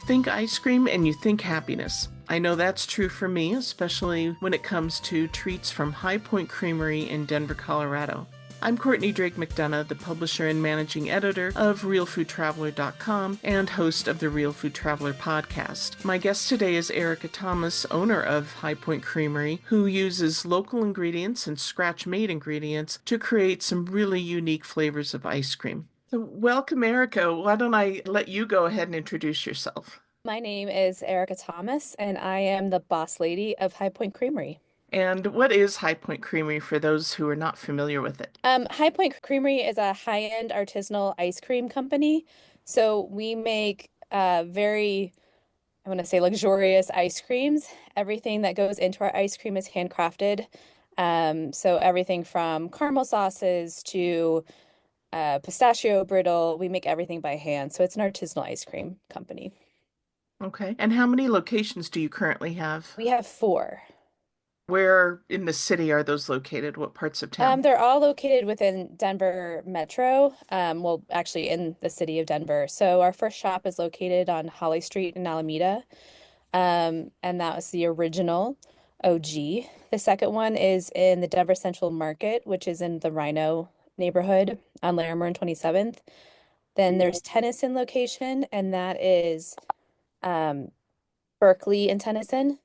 Think ice cream and you think happiness. I know that's true for me, especially when it comes to treats from Point Creamery in Denver, Colorado. I'm Courtney Drake McDonough, the publisher and managing editor of RealFoodTraveler.com and host of the Real Food Traveler podcast. My guest today is Erika Thomas, owner of Point Creamery, who uses local ingredients and scratch-made ingredients to create some really unique flavors of ice cream. So welcome, Erika. Why don't I let you go ahead and introduce yourself? My name is Erika Thomas, and I am the boss lady of High Point Creamery. And what is Point Creamery for those who are not familiar with it? High Point Creamery is a high-end artisanal ice cream company. So we make very, I want to say, luxurious ice creams. Everything that goes into our ice cream is handcrafted. So everything from caramel sauces to pistachio brittle, we make everything by hand. So it's an artisanal ice cream company. Okay. And how many locations do you currently have? We have four. Where in the city are those located? What parts of town? They're all located within Denver Metro, well, actually in the city of Denver. So our first shop is located on Holly Street in Alameda, and that was the original OG. The second one is in the Denver Central Market, which is in the Rhino neighborhood on Larimer and 27th. Then there's Tennyson location, and that is um, Berkeley and Tennyson.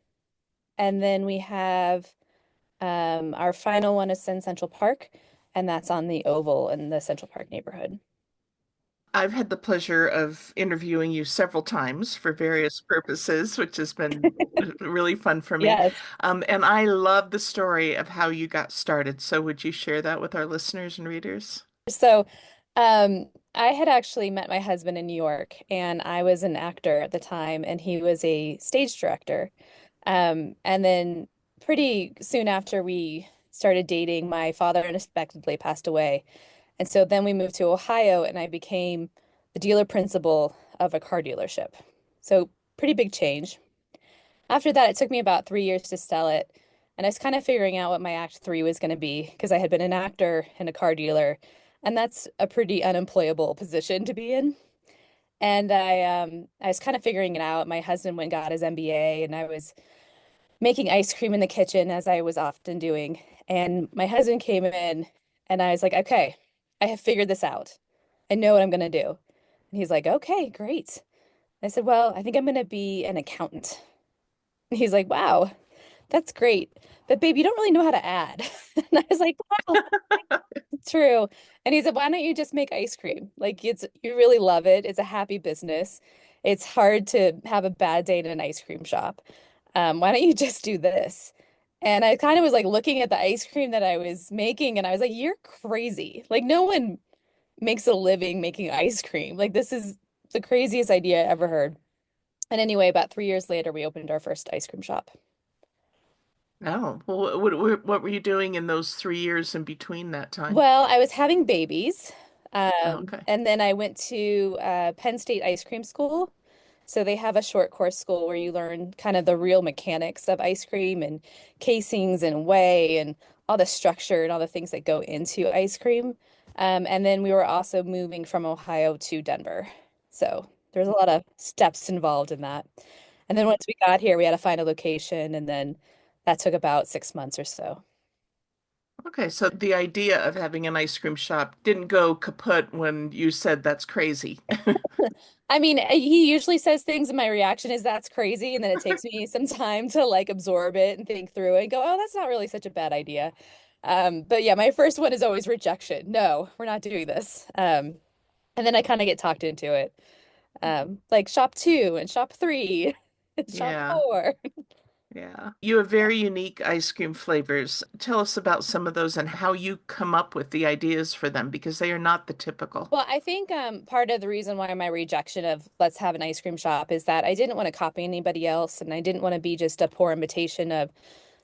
And then we have our final one is in Central Park, and that's on the Oval in the Central Park neighborhood. I've had the pleasure of interviewing you several times for various purposes, which has been really fun for me. Yes. And I love the story of how you got started. So would you share that with our listeners and readers? So, I had actually met my husband in New York, and I was an actor at the time, and he was a stage director. And then pretty soon after we started dating, my father unexpectedly passed away. And so then we moved to Ohio, and I became the dealer principal of a car dealership. So pretty big change. After that, it took me about 3 years to sell it. And I was kind of figuring out what my act three was going to be because I had been an actor and a car dealer. And that's a pretty unemployable position to be in. And I was kind of figuring it out. My husband went and got his MBA, and I was making ice cream in the kitchen as I was often doing. And my husband came in, and I was like, okay, I have figured this out. I know what I'm going to do. And he's like, okay, great. I said, well, I think I'm going to be an accountant. And he's like, wow, that's great. But babe, you don't really know how to add. And I was like, well, true. And he said, why don't you just make ice cream? Like you really love it. It's a happy business. It's hard to have a bad day in an ice cream shop. Why don't you just do this? And I kind of was like looking at the ice cream that I was making, and I was like, you're crazy. Like no one makes a living making ice cream. Like this is the craziest idea I ever heard. And anyway, about 3 years later, we opened our first ice cream shop. Oh, well, what were you doing in those 3 years in between that time? Well, I was having babies. Oh, okay. And then I went to Penn State Ice Cream School. So they have a short course school where you learn kind of the real mechanics of ice cream and casings and whey and all the structure and all the things that go into ice cream. And then we were also moving from Ohio to Denver. So there's a lot of steps involved in that. And then once we got here, we had to find a location, and then that took about 6 months or so. Okay, so the idea of having an ice cream shop didn't go kaput when you said that's crazy. I mean, he usually says things, and my reaction is that's crazy. And then it takes me some time to like absorb it and think through it and go, oh, that's not really such a bad idea. But yeah, my first one is always rejection. No, we're not doing this. And then I kind of get talked into it. Like shop two and shop three and shop Yeah. four. Yeah. You have very unique ice cream flavors. Tell us about some of those and how you come up with the ideas for them because they are not the typical. Well, I think part of the reason why my rejection of let's have an ice cream shop is that I didn't want to copy anybody else, and I didn't want to be just a poor imitation of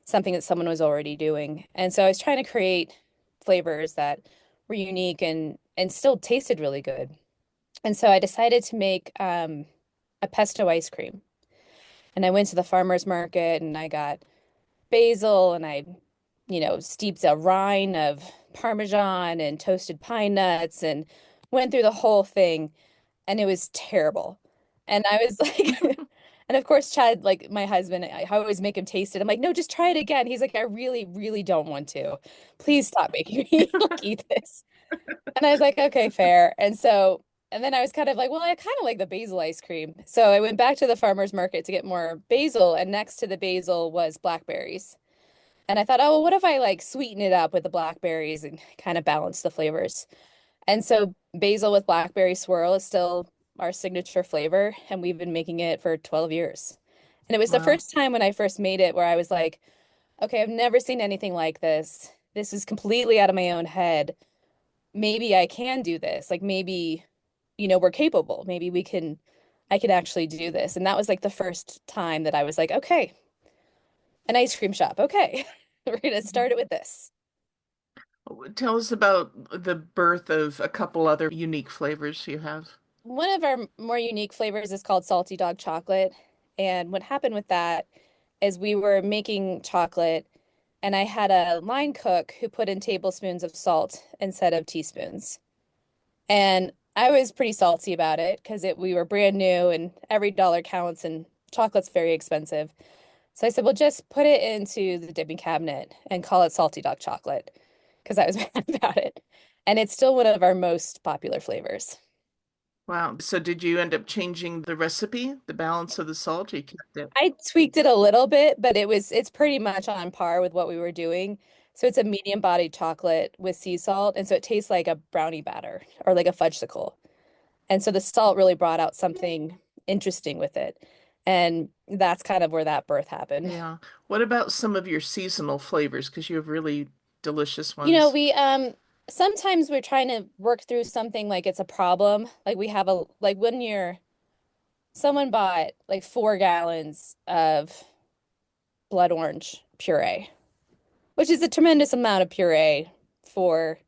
something that someone was already doing. And so I was trying to create flavors that were unique and still tasted really good. And so I decided to make a pesto ice cream. And I went to the farmer's market, and I got basil, and I, steeped a rind of Parmesan and toasted pine nuts and went through the whole thing, and it was terrible. And I was like, and of course, Chad, like my husband, I always make him taste it. I'm like, no, just try it again. He's like, I really, really don't want to. Please stop making me like eat this. And I was like, okay, fair. And then I was kind of like, well, I kind of like the basil ice cream. So I went back to the farmer's market to get more basil, and next to the basil was blackberries. And I thought, oh, well, what if I like sweeten it up with the blackberries and kind of balance the flavors? And so basil with blackberry swirl is still our signature flavor, and we've been making it for 12 years. And it was the Wow. first time when I first made it where I was like, okay, I've never seen anything like this. This is completely out of my own head. Maybe I can do this. Like maybe, we're capable. Maybe I can actually do this. And that was like the first time that I was like, okay, an ice cream shop. Okay, we're gonna start it with this. Tell us about the birth of a couple other unique flavors you have. One of our more unique flavors is called Salty Dog Chocolate. And what happened with that is we were making chocolate, and I had a line cook who put in tablespoons of salt instead of teaspoons. And I was pretty salty about it because we were brand new and every dollar counts and chocolate's very expensive. So I said, well, just put it into the dipping cabinet and call it Salty Dog Chocolate because I was mad about it. And it's still one of our most popular flavors. Wow. So did you end up changing the recipe, the balance of the salt? Or you kept it? I tweaked it a little bit, but it's pretty much on par with what we were doing. So it's a medium bodied chocolate with sea salt, and so it tastes like a brownie batter or like a fudgesicle. And so the salt really brought out something interesting with it. And that's kind of where that birth happened. Yeah. What about some of your seasonal flavors? Because you have really delicious ones. We sometimes we're trying to work through something like it's a problem. Like we have a like one year someone bought like 4 gallons of blood orange puree, which is a tremendous amount of puree for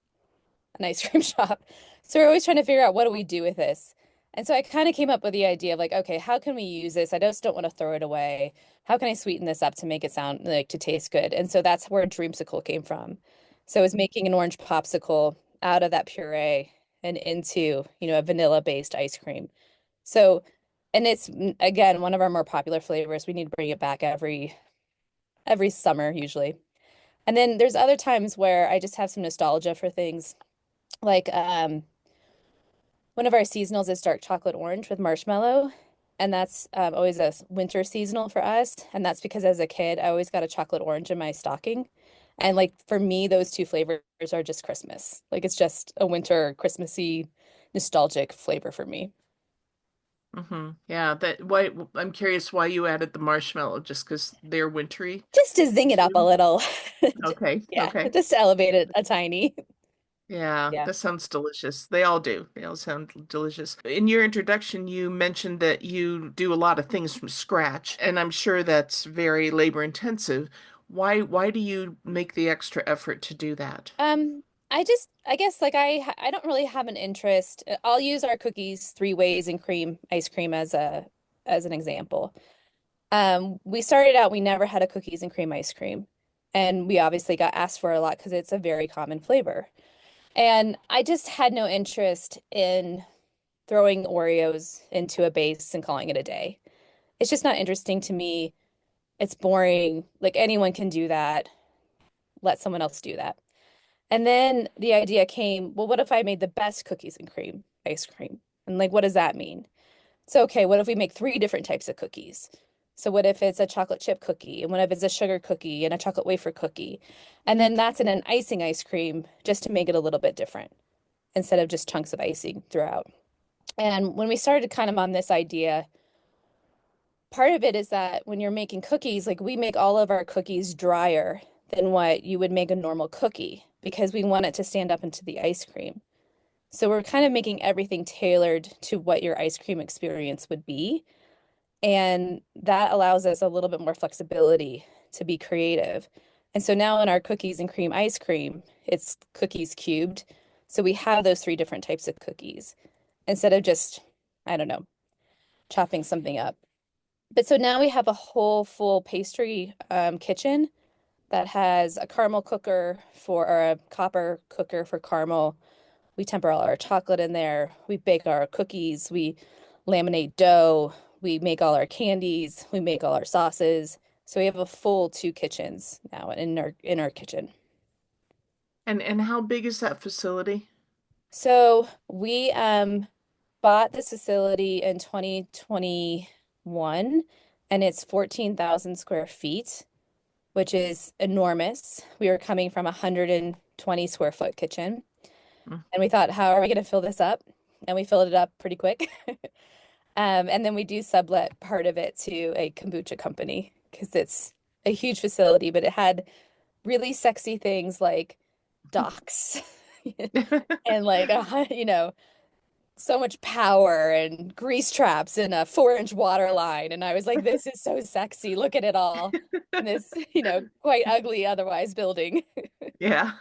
an ice cream shop. So we're always trying to figure out what do we do with this. And so I kind of came up with the idea of like, okay, how can we use this? I just don't want to throw it away. How can I sweeten this up to make it sound like to taste good? And so that's where Dreamsicle came from. So I was making an orange popsicle out of that puree and into, a vanilla-based ice cream. So, and it's again one of our more popular flavors. We need to bring it back every summer usually. And then there's other times where I just have some nostalgia for things. Like one of our seasonals is dark chocolate orange with marshmallow, and that's always a winter seasonal for us. And that's because as a kid, I always got a chocolate orange in my stocking. And like for me, those two flavors are just Christmas. Like it's just a winter Christmassy nostalgic flavor for me. Yeah, that why I'm curious why you added the marshmallow, just because they're wintry Just to zing it up a too. little. Okay, Yeah, okay. just to elevate it a tiny. Yeah, Yeah. that sounds delicious. They all do. They all sound delicious. In your introduction, you mentioned that you do a lot of things from scratch, and I'm sure that's very labor intensive. Why do you make the extra effort to do that? Um, I guess like I don't really have an interest. I'll use our cookies 3 ways and cream ice cream as an example. We started out we never had a cookies and cream ice cream, and we obviously got asked for a lot because it's a very common flavor. And I just had no interest in throwing Oreos into a base and calling it a day. It's just not interesting to me. It's boring. Like anyone can do that. Let someone else do that. And then the idea came, well, what if I made the best cookies and cream ice cream? And like, what does that mean? So, okay, what if we make 3 different types of cookies? So, what if it's a chocolate chip cookie? And what if it's a sugar cookie and a chocolate wafer cookie? And then that's in an icing ice cream just to make it a little bit different instead of just chunks of icing throughout. And when we started kind of on this idea, part of it is that when you're making cookies, like we make all of our cookies drier than what you would make a normal cookie because we want it to stand up into the ice cream. So we're kind of making everything tailored to what your ice cream experience would be. And that allows us a little bit more flexibility to be creative. And so now in our cookies and cream ice cream, it's cookies cubed. So we have those 3 different types of cookies instead of just, I don't know, chopping something up. But so now we have a whole full pastry kitchen that has a caramel cooker or a copper cooker for caramel. We temper all our chocolate in there. We bake our cookies. We laminate dough. We make all our candies. We make all our sauces. So we have a full two kitchens now in our kitchen. And how big is that facility? So we bought this facility in 2021 and it's 14,000 square feet, which is enormous. We were coming from a 120 square foot kitchen. Mm. And we thought, how are we going to fill this up? And we filled it up pretty quick. And then we do sublet part of it to a kombucha company because it's a huge facility, but it had really sexy things like docks and like so much power and grease traps and a 4-inch water line. And I was like, this is so sexy. Look at it all. And this, quite ugly otherwise building. Yeah.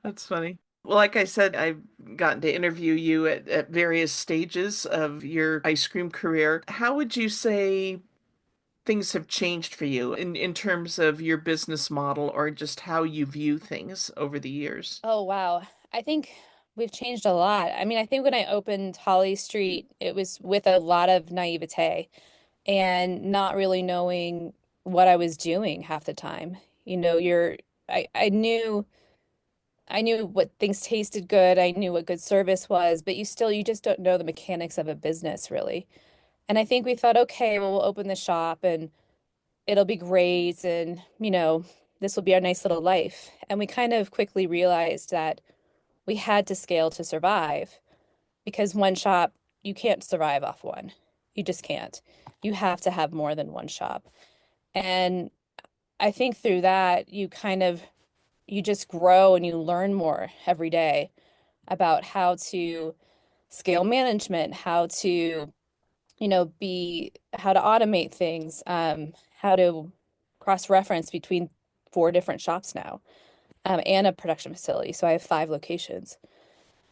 That's funny. Well, like I said, I've gotten to interview you at various stages of your ice cream career. How would you say things have changed for you in terms of your business model or just how you view things over the years? Oh, wow. I think we've changed a lot. I mean, I think when I opened Holly Street, it was with a lot of naivete and not really knowing what I was doing half the time. You know, you're I knew what things tasted good. I knew what good service was, but you just don't know the mechanics of a business really. And I think we thought, okay, well, we'll open the shop and it'll be great and, this will be our nice little life. And we kind of quickly realized that we had to scale to survive because one shop, you can't survive off one. You just can't. You have to have more than one shop. And I think through that, you just grow and you learn more every day about how to scale management, how to automate things, how to cross-reference between 4 different shops now, and a production facility. So I have 5 locations.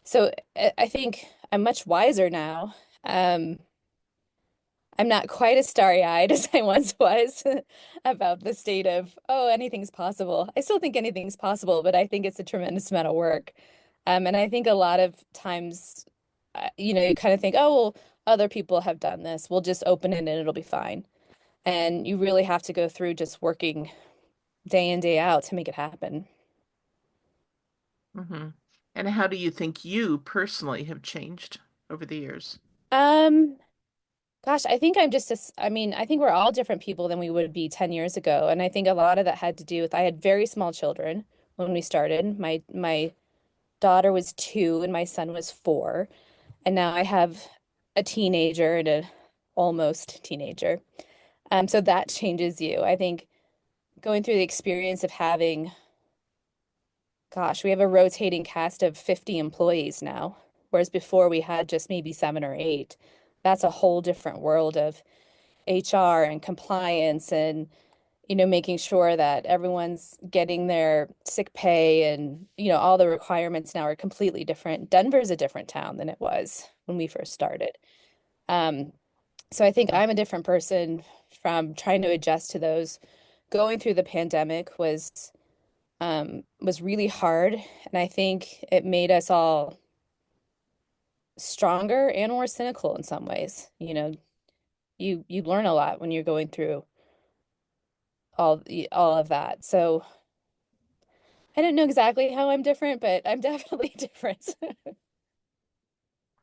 So I think I'm much wiser now. Um, I'm not quite as starry-eyed as I once was about the state of, oh, anything's possible. I still think anything's possible, but I think it's a tremendous amount of work. And I think a lot of times, you kind of think, oh, well, other people have done this. We'll just open it and it'll be fine. And you really have to go through just working day in, day out to make it happen. Hmm. And how do you think you personally have changed over the years? Um, Gosh, I think I mean, I think we're all different people than we would be 10 years ago. And I think a lot of that had to do with I had very small children when we started. My daughter was 2 and my son was 4. And now I have a teenager and a almost teenager. So that changes you. I think going through the experience of having, gosh, we have a rotating cast of 50 employees now, whereas before we had just maybe 7 or 8. That's a whole different world of HR and compliance and making sure that everyone's getting their sick pay and all the requirements now are completely different. Denver's a different town than it was when we first started. Um, so I think I'm a different person from trying to adjust to those. Going through the pandemic was really hard, and I think it made us all stronger and more cynical in some ways. You learn a lot when you're going through all of that. So I don't know exactly how I'm different, but I'm definitely different.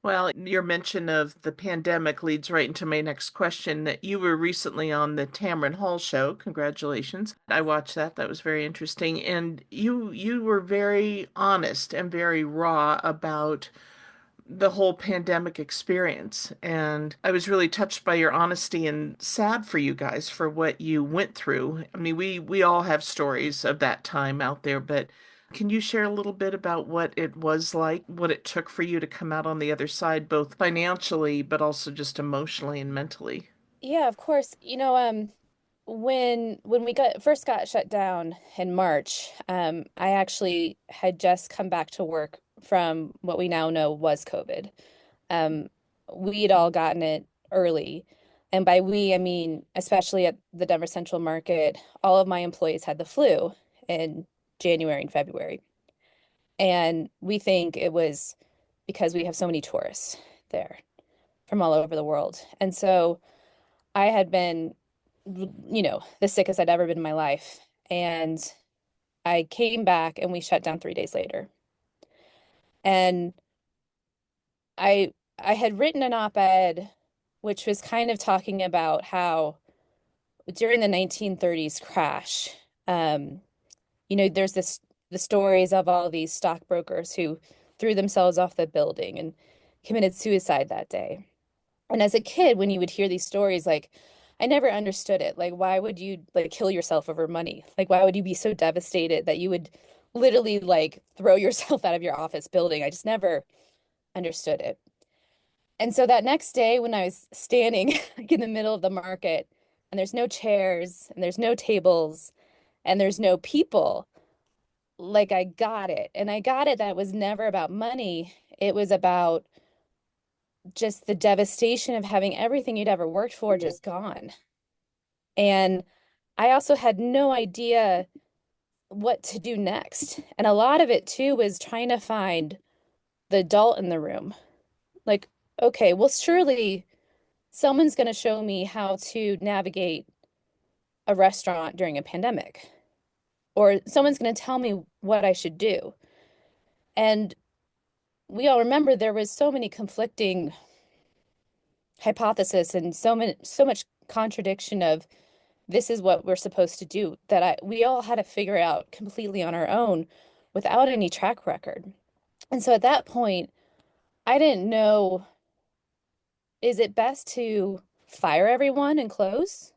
Well, your mention of the pandemic leads right into my next question that you were recently on the Tamron Hall show. Congratulations. I watched that. That was very interesting. And you were very honest and very raw about the whole pandemic experience. And I was really touched by your honesty and sad for you guys for what you went through. I mean, we all have stories of that time out there, but can you share a little bit about what it was like, what it took for you to come out on the other side, both financially, but also just emotionally and mentally? Yeah, of course. When we first got shut down in March, I actually had just come back to work from what we now know was COVID. Um, we'd all gotten it early. And by we, I mean, especially at the Denver Central Market, all of my employees had the flu in January and February. And we think it was because we have so many tourists there from all over the world. And so I had been, the sickest I'd ever been in my life. And I came back and we shut down 3 days later. And I had written an op-ed which was kind of talking about how during the 1930s crash, um, there's the stories of all these stockbrokers who threw themselves off the building and committed suicide that day. And as a kid, when you would hear these stories, like I never understood it. Like, why would you like kill yourself over money? Like, why would you be so devastated that you would literally like throw yourself out of your office building? I just never understood it. And so that next day, when I was standing like in the middle of the market, and there's no chairs, and there's no tables, and there's no people, like I got it. And I got it that it was never about money. It was about just the devastation of having everything you'd ever worked for just gone. And I also had no idea what to do next. And a lot of it too was trying to find the adult in the room. Like, okay, well, surely someone's going to show me how to navigate a restaurant during a pandemic, or someone's going to tell me what I should do. And we all remember there was so many conflicting hypotheses and so much contradiction of this is what we're supposed to do that we all had to figure out completely on our own without any track record. And so at that point, I didn't know, is it best to fire everyone and close?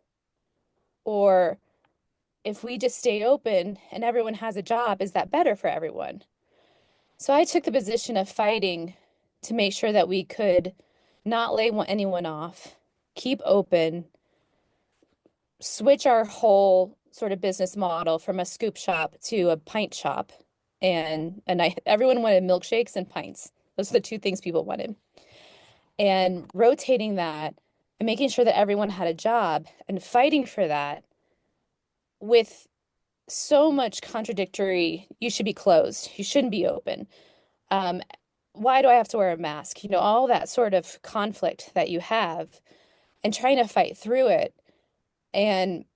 Or if we just stay open and everyone has a job, is that better for everyone? So I took the position of fighting to make sure that we could not lay anyone off, keep open, switch our whole sort of business model from a scoop shop to a pint shop. And everyone wanted milkshakes and pints. Those are the two things people wanted. And rotating that and making sure that everyone had a job and fighting for that with so much contradictory, you should be closed, you shouldn't be open. Um, why do I have to wear a mask? All that sort of conflict that you have and trying to fight through it. And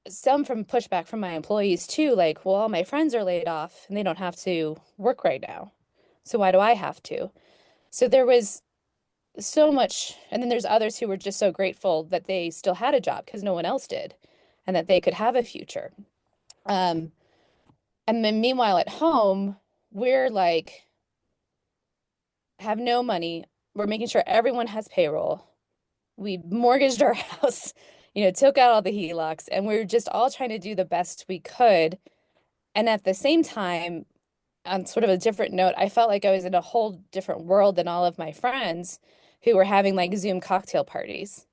some from pushback from my employees too, like, well, all my friends are laid off and they don't have to work right now. So why do I have to? So there was so much. And then there's others who were just so grateful that they still had a job because no one else did and that they could have a future. Um, and then meanwhile at home, we're like, have no money. We're making sure everyone has payroll. We mortgaged our house, took out all the HELOCs, and we were just all trying to do the best we could. And at the same time, on sort of a different note, I felt like I was in a whole different world than all of my friends who were having like Zoom cocktail parties,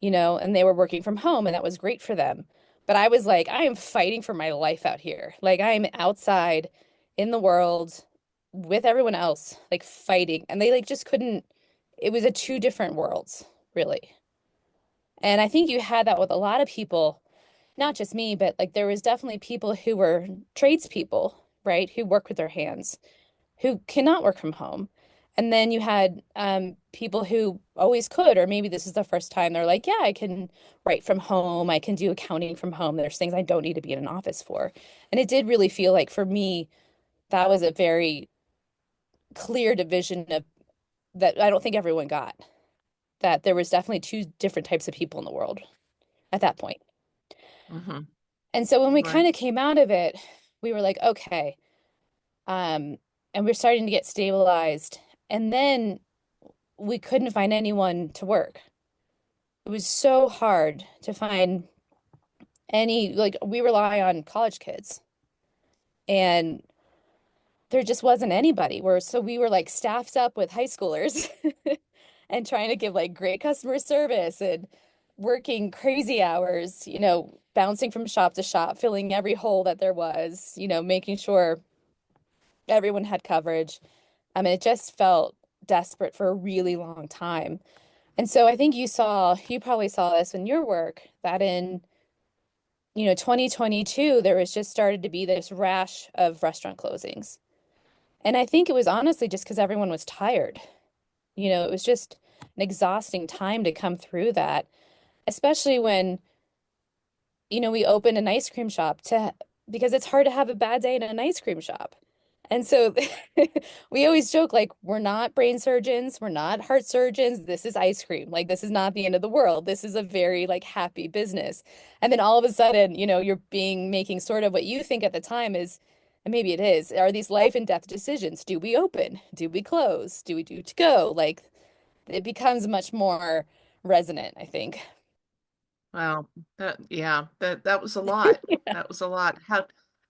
and they were working from home and that was great for them. But I was like, I am fighting for my life out here. Like I am outside in the world with everyone else, like fighting. And they like just couldn't, it was a two different worlds, really. And I think you had that with a lot of people, not just me, but like there was definitely people who were tradespeople, right? Who work with their hands, who cannot work from home. And then you had people who always could, or maybe this is the first time they're like, yeah, I can write from home. I can do accounting from home. There's things I don't need to be in an office for. And it did really feel like for me, that was a very clear division of that I don't think everyone got, that there was definitely two different types of people in the world at that point. Mm-hmm. And so when we Right. kind of came out of it, we were like, okay, and we're starting to get stabilized. And then we couldn't find anyone to work. It was so hard to find any, like, we rely on college kids, and there just wasn't anybody. So we were like staffed up with high schoolers and trying to give like great customer service and working crazy hours, bouncing from shop to shop, filling every hole that there was, making sure everyone had coverage. I mean, it just felt desperate for a really long time. And so I think you probably saw this in your work that in, 2022, there was just started to be this rash of restaurant closings. And I think it was honestly just because everyone was tired. It was just an exhausting time to come through that, especially when, we opened an ice cream shop to because it's hard to have a bad day in an ice cream shop. And so we always joke like we're not brain surgeons, we're not heart surgeons. This is ice cream. Like this is not the end of the world. This is a very like happy business. And then all of a sudden, you're being making sort of what you think at the time is, and maybe it is, are these life and death decisions. Do we open? Do we close? Do we do to go? Like it becomes much more resonant, I think. Wow. That was a lot. That was a lot.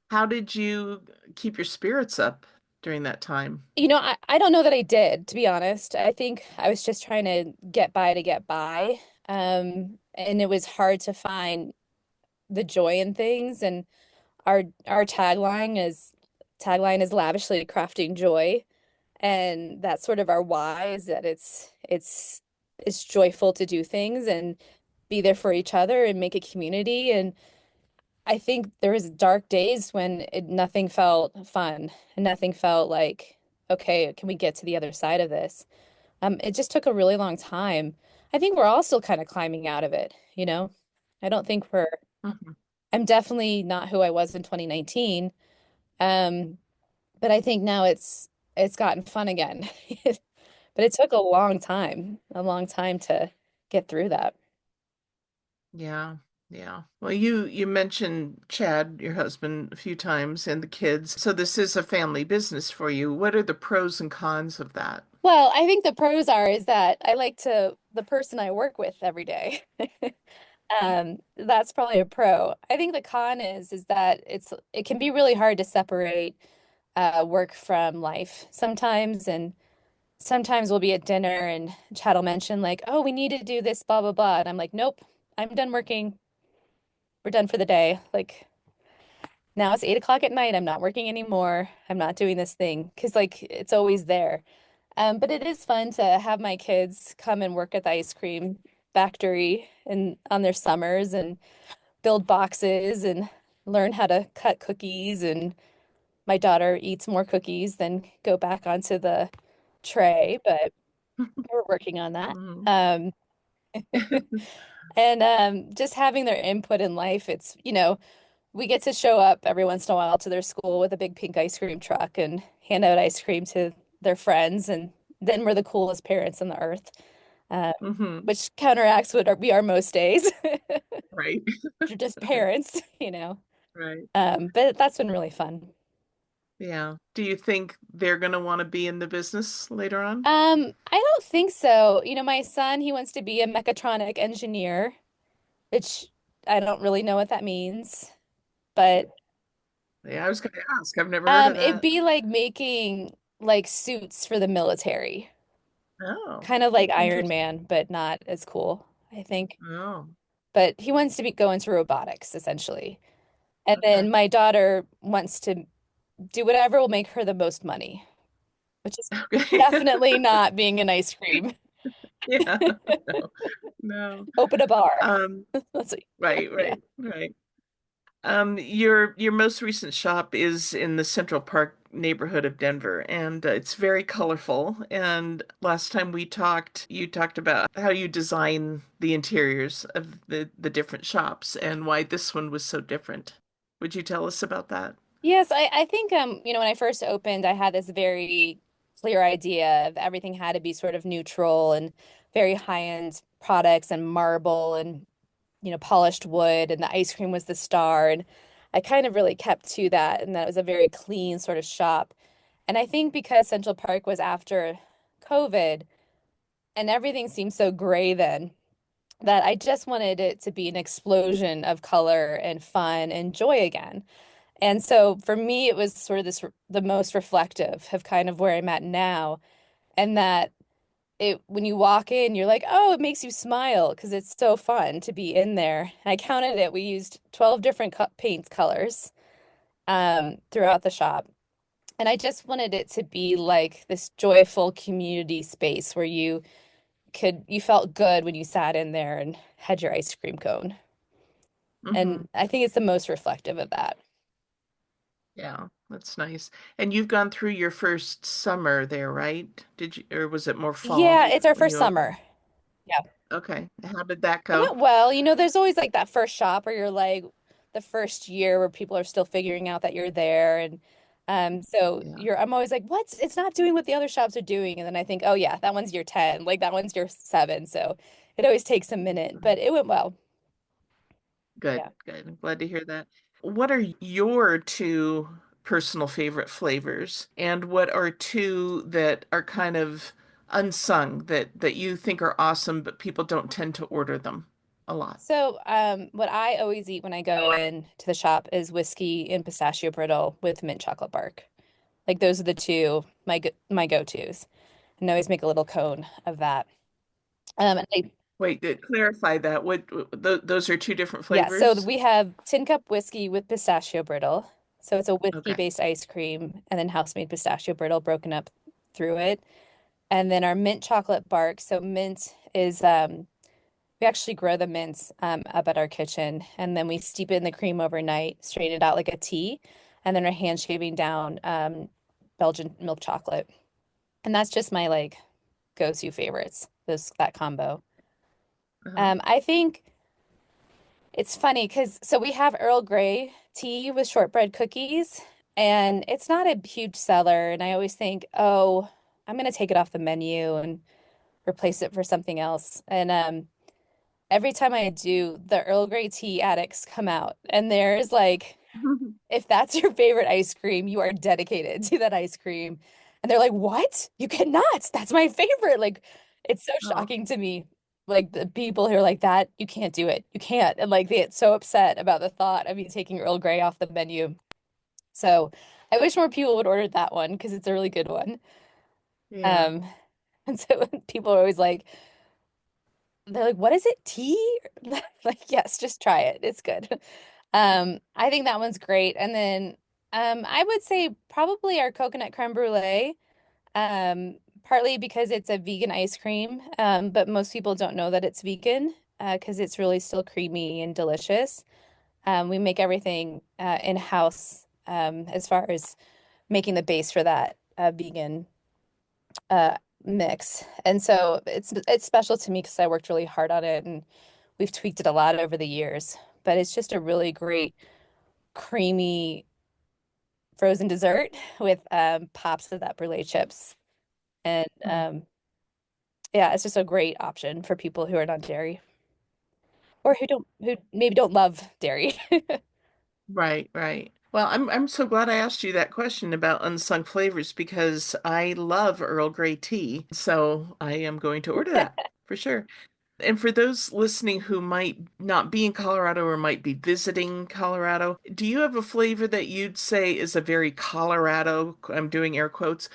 How did you keep your spirits up during that time? I don't know that I did, to be honest. I think I was just trying to get by. And it was hard to find the joy in things. And our tagline is lavishly crafting joy. And that's sort of our why is that it's joyful to do things and be there for each other and make a community. And I think there was dark days when nothing felt fun and nothing felt like, okay, can we get to the other side of this? It just took a really long time. I think we're all still kind of climbing out of it, you know? I don't think Mhm. I'm definitely not who I was in 2019. Um, but I think now it's gotten fun again. But it took a long time to get through that. Yeah. Yeah. Well, you mentioned Chad, your husband, a few times and the kids. So this is a family business for you. What are the pros and cons of that? Well, I think the pros is that I like the person I work with every day. That's probably a pro. I think the con is that it can be really hard to separate work from life sometimes, and sometimes we'll be at dinner and Chad will mention like, "Oh, we need to do this, blah blah blah," and I'm like, "Nope, I'm done working. We're done for the day." Like now it's 8 o'clock at night. I'm not working anymore. I'm not doing this thing because like it's always there. But it is fun to have my kids come and work at the ice cream factory and on their summers and build boxes and learn how to cut cookies. And my daughter eats more cookies than go back onto the tray, but we're working on that. Mhm. Um, and just having their input in life, we get to show up every once in a while to their school with a big pink ice cream truck and hand out ice cream to their friends. And then we're the coolest parents on the earth, uh, Hmm. which counteracts what we are most days. Right. You're just parents, you know. Right. But that's been really fun. Yeah. Do you think they're going to want to be in the business later on? I don't think so. My son, he wants to be a mechatronic engineer, which I don't really know what that means, but Yeah, I was going to ask. I've never heard of it'd that. be like making like suits for the military, Oh, kind of like Iron interesting. Man, but not as cool, I think. Oh, But he wants to go into robotics essentially. And then okay. my daughter wants to do whatever will make her the most money, which is Okay. definitely not being an ice cream. Yeah. No. No. Open a bar. Um, That's what, right, yeah. right, right. Your most recent shop is in the Central Park neighborhood of Denver, and it's very colorful. And last time we talked, you talked about how you design the interiors of the different shops and why this one was so different. Would you tell us about that? Yes, I think when I first opened, I had this very clear idea of everything had to be sort of neutral and very high-end products and marble and polished wood and the ice cream was the star. And I kind of really kept to that. And that was a very clean sort of shop. And I think because Central Park was after COVID and everything seemed so gray then, that I just wanted it to be an explosion of color and fun and joy again. And so for me, it was sort of the most reflective of kind of where I'm at now. And that when you walk in, you're like, oh, it makes you smile because it's so fun to be in there. And I counted it. We used 12 different paint colors throughout the shop. And I just wanted it to be like this joyful community space where you felt good when you sat in there and had your ice cream cone. Hmm. And I think it's the most reflective of that. Yeah. That's nice. And you've gone through your first summer there, right? Did you, or was it more fall Yeah, it's our when first you opened? summer. Yeah. Okay. How did that It go? went well. There's always like that first shop where you're like the first year where people are still figuring out that you're there. And so Yeah. I'm always like, what? It's not doing what the other shops are doing. And then I think, oh yeah, that one's year 10, like that one's year 7. So it always takes a minute, but it went well. Good, Yeah. good. I'm glad to hear that. What are your two personal favorite flavors, and what are two that are kind of unsung that you think are awesome, but people don't tend to order them a lot? So what I always eat when I go in to the shop is whiskey and pistachio brittle with mint chocolate bark. Like those are the two my go-tos. And I always make a little cone of that. And I Wait, clarify that. What th those are two different Yeah, so flavors? we have tin cup whiskey with pistachio brittle. So it's a Okay. whiskey-based ice cream and then house-made pistachio brittle broken up through it. And then our mint chocolate bark. So mint is we actually grow the mints up at our kitchen and then we steep it in the cream overnight, strain it out like a tea, and then we're hand shaving down Belgian milk chocolate. And that's just my like go-to favorites, that combo. Uh-huh. I think it's funny because so we have Earl Grey tea with shortbread cookies, and it's not a huge seller. And I always think, oh, I'm gonna take it off the menu and replace it for something else. And every time I do, the Earl Grey tea addicts come out, and there's like if that's your favorite ice cream, you are dedicated to that ice cream. And they're like, "What? You cannot. That's my favorite." Like, it's so Oh, shocking to me. Like the people who are like that, you can't do it. You can't. And like they get so upset about the thought of you taking Earl Grey off the menu. So I wish more people would order that one because it's a really good one. yeah. Um, and so people are always like, they're like, "What is it? Tea?" Like, yes, just try it. It's good. I think that one's great. And then I would say probably our coconut creme brulee, partly because it's a vegan ice cream, but most people don't know that it's vegan because it's really still creamy and delicious. We make everything in-house as far as making the base for that vegan uh, mix. And so it's special to me because I worked really hard on it and we've tweaked it a lot over the years. But it's just a really great creamy frozen dessert with pops of that brulee chips. And Hmm. yeah, it's just a great option for people who are not dairy or who maybe don't love dairy. Right, right. Well, I'm so glad I asked you that question about unsung flavors because I love Earl Grey tea. So I am going to order that for sure. And for those listening who might not be in Colorado or might be visiting Colorado, do you have a flavor that you'd say is a very Colorado, I'm doing air quotes,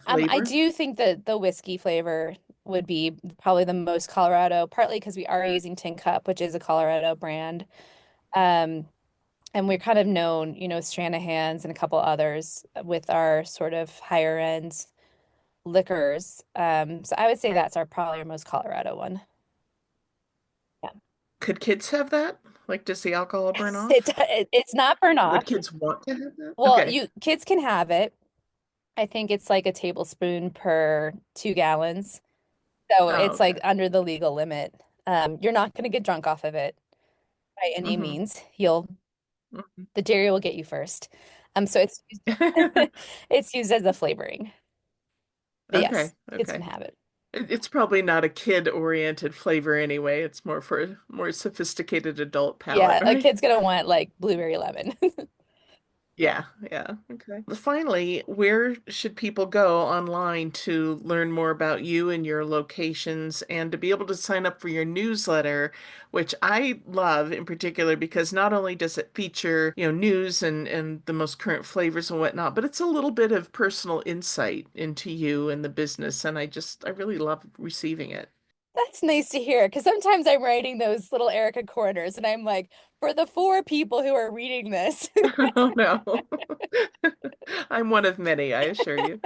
I flavor? do think that the whiskey flavor would be probably the most Colorado, partly because we are using Tin Cup, which is a Colorado brand. Um, and we're kind of known, Stranahan's and a couple others with our sort of higher end liquors. So I would say that's our probably our most Colorado one. Yeah. Could kids have that? Like, does the alcohol burn It, off? it's not burn Would off. kids want to have that? Well, Okay. you kids can have it. I think it's like a tablespoon per 2 gallons. So Oh, it's like okay. under the legal limit. You're not going to get drunk off of it by any Hmm. means. Hmm. The dairy will get you first. So it's it's used as a flavoring. But yes, Okay, kids can okay. have it. It's probably not a kid-oriented flavor anyway. It's more for a more sophisticated adult palate, Yeah, a right? kid's gonna want like blueberry lemon. Yeah, yeah. Okay. Finally, where should people go online to learn more about you and your locations and to be able to sign up for your newsletter, which I love in particular because not only does it feature, news and the most current flavors and whatnot, but it's a little bit of personal insight into you and the business, and I really love receiving it. That's nice to hear because sometimes I'm writing those little Erica corners and I'm like, for the 4 people who are reading this. Oh no. I'm one of many, I assure you.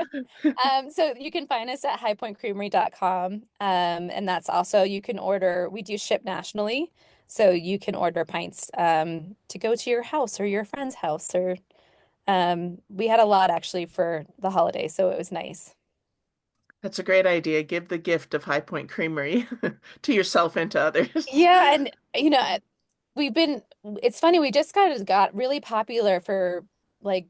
So you can find us at highpointcreamery.com. And that's also you can order, we do ship nationally. So you can order pints to go to your house or your friend's house or We had a lot actually for the holiday, so it was nice. That's a great idea. Give the gift of High Point Creamery to yourself and to others. Yeah, and we've been it's funny, we just got really popular for like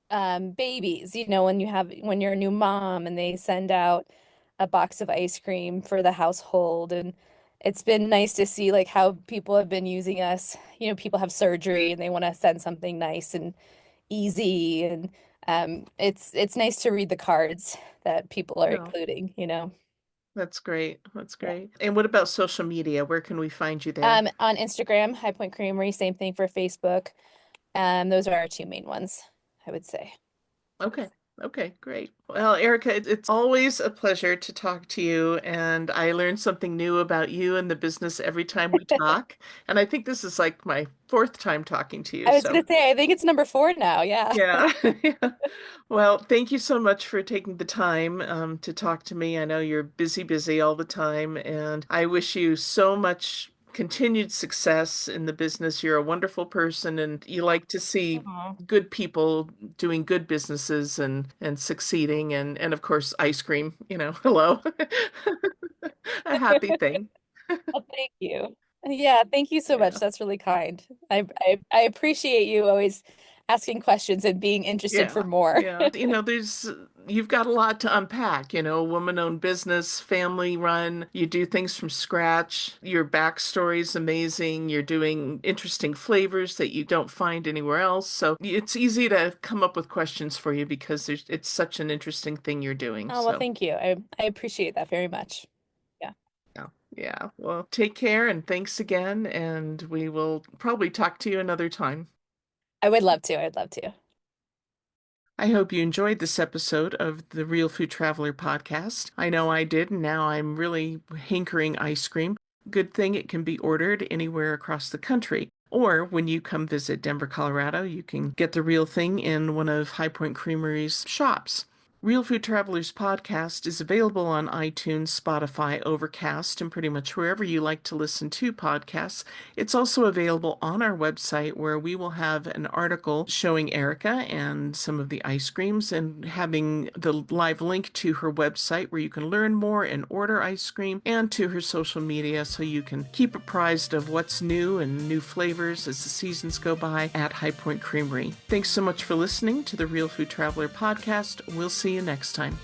babies, when you're a new mom and they send out a box of ice cream for the household. And it's been nice to see like how people have been using us. People have surgery and they want to send something nice and easy. And it's nice to read the cards that people are No, including. that's great. That's Yeah. great. And what about social media? Where can we find you there? On Instagram, High Point Creamery, same thing for Facebook. Those are our two main ones, I would say. Okay. Okay, great. Well, Erica, it's always a pleasure to talk to you, and I learn something new about you and the business every time we talk. And I think this is like my fourth time talking to you. I was gonna So, say, I think it's number 4 now. Yeah. yeah. Yeah. Well, thank you so much for taking the time to talk to me. I know you're busy, busy all the time, and I wish you so much continued success in the business. You're a wonderful person, and you like to see Mhm. good people doing good businesses and succeeding, and of course, ice cream, hello. A happy thing. Well, thank you. Yeah, thank you so much. Yeah. That's really kind. I appreciate you always asking questions and being interested for Yeah, more. yeah. You've got a lot to unpack, woman-owned business, family run. You do things from scratch. Your backstory's amazing. You're doing interesting flavors that you don't find anywhere else. So it's easy to come up with questions for you because it's such an interesting thing you're doing. Oh, well, So, thank you. I appreciate that very much. Yeah. yeah, yeah. Well, take care and thanks again. And we will probably talk to you another time. I would love to. I'd love to. I hope you enjoyed this episode of the Real Food Traveler podcast. I know I did, and now I'm really hankering ice cream. Good thing it can be ordered anywhere across the country. Or when you come visit Denver, Colorado, you can get the real thing in one of High Point Creamery's shops. Real Food Travelers podcast is available on iTunes, Spotify, Overcast, and pretty much wherever you like to listen to podcasts. It's also available on our website where we will have an article showing Erica and some of the ice creams and having the live link to her website where you can learn more and order ice cream and to her social media so you can keep apprised of what's new and new flavors as the seasons go by at High Point Creamery. Thanks so much for listening to the Real Food Traveler podcast. We'll see you next time.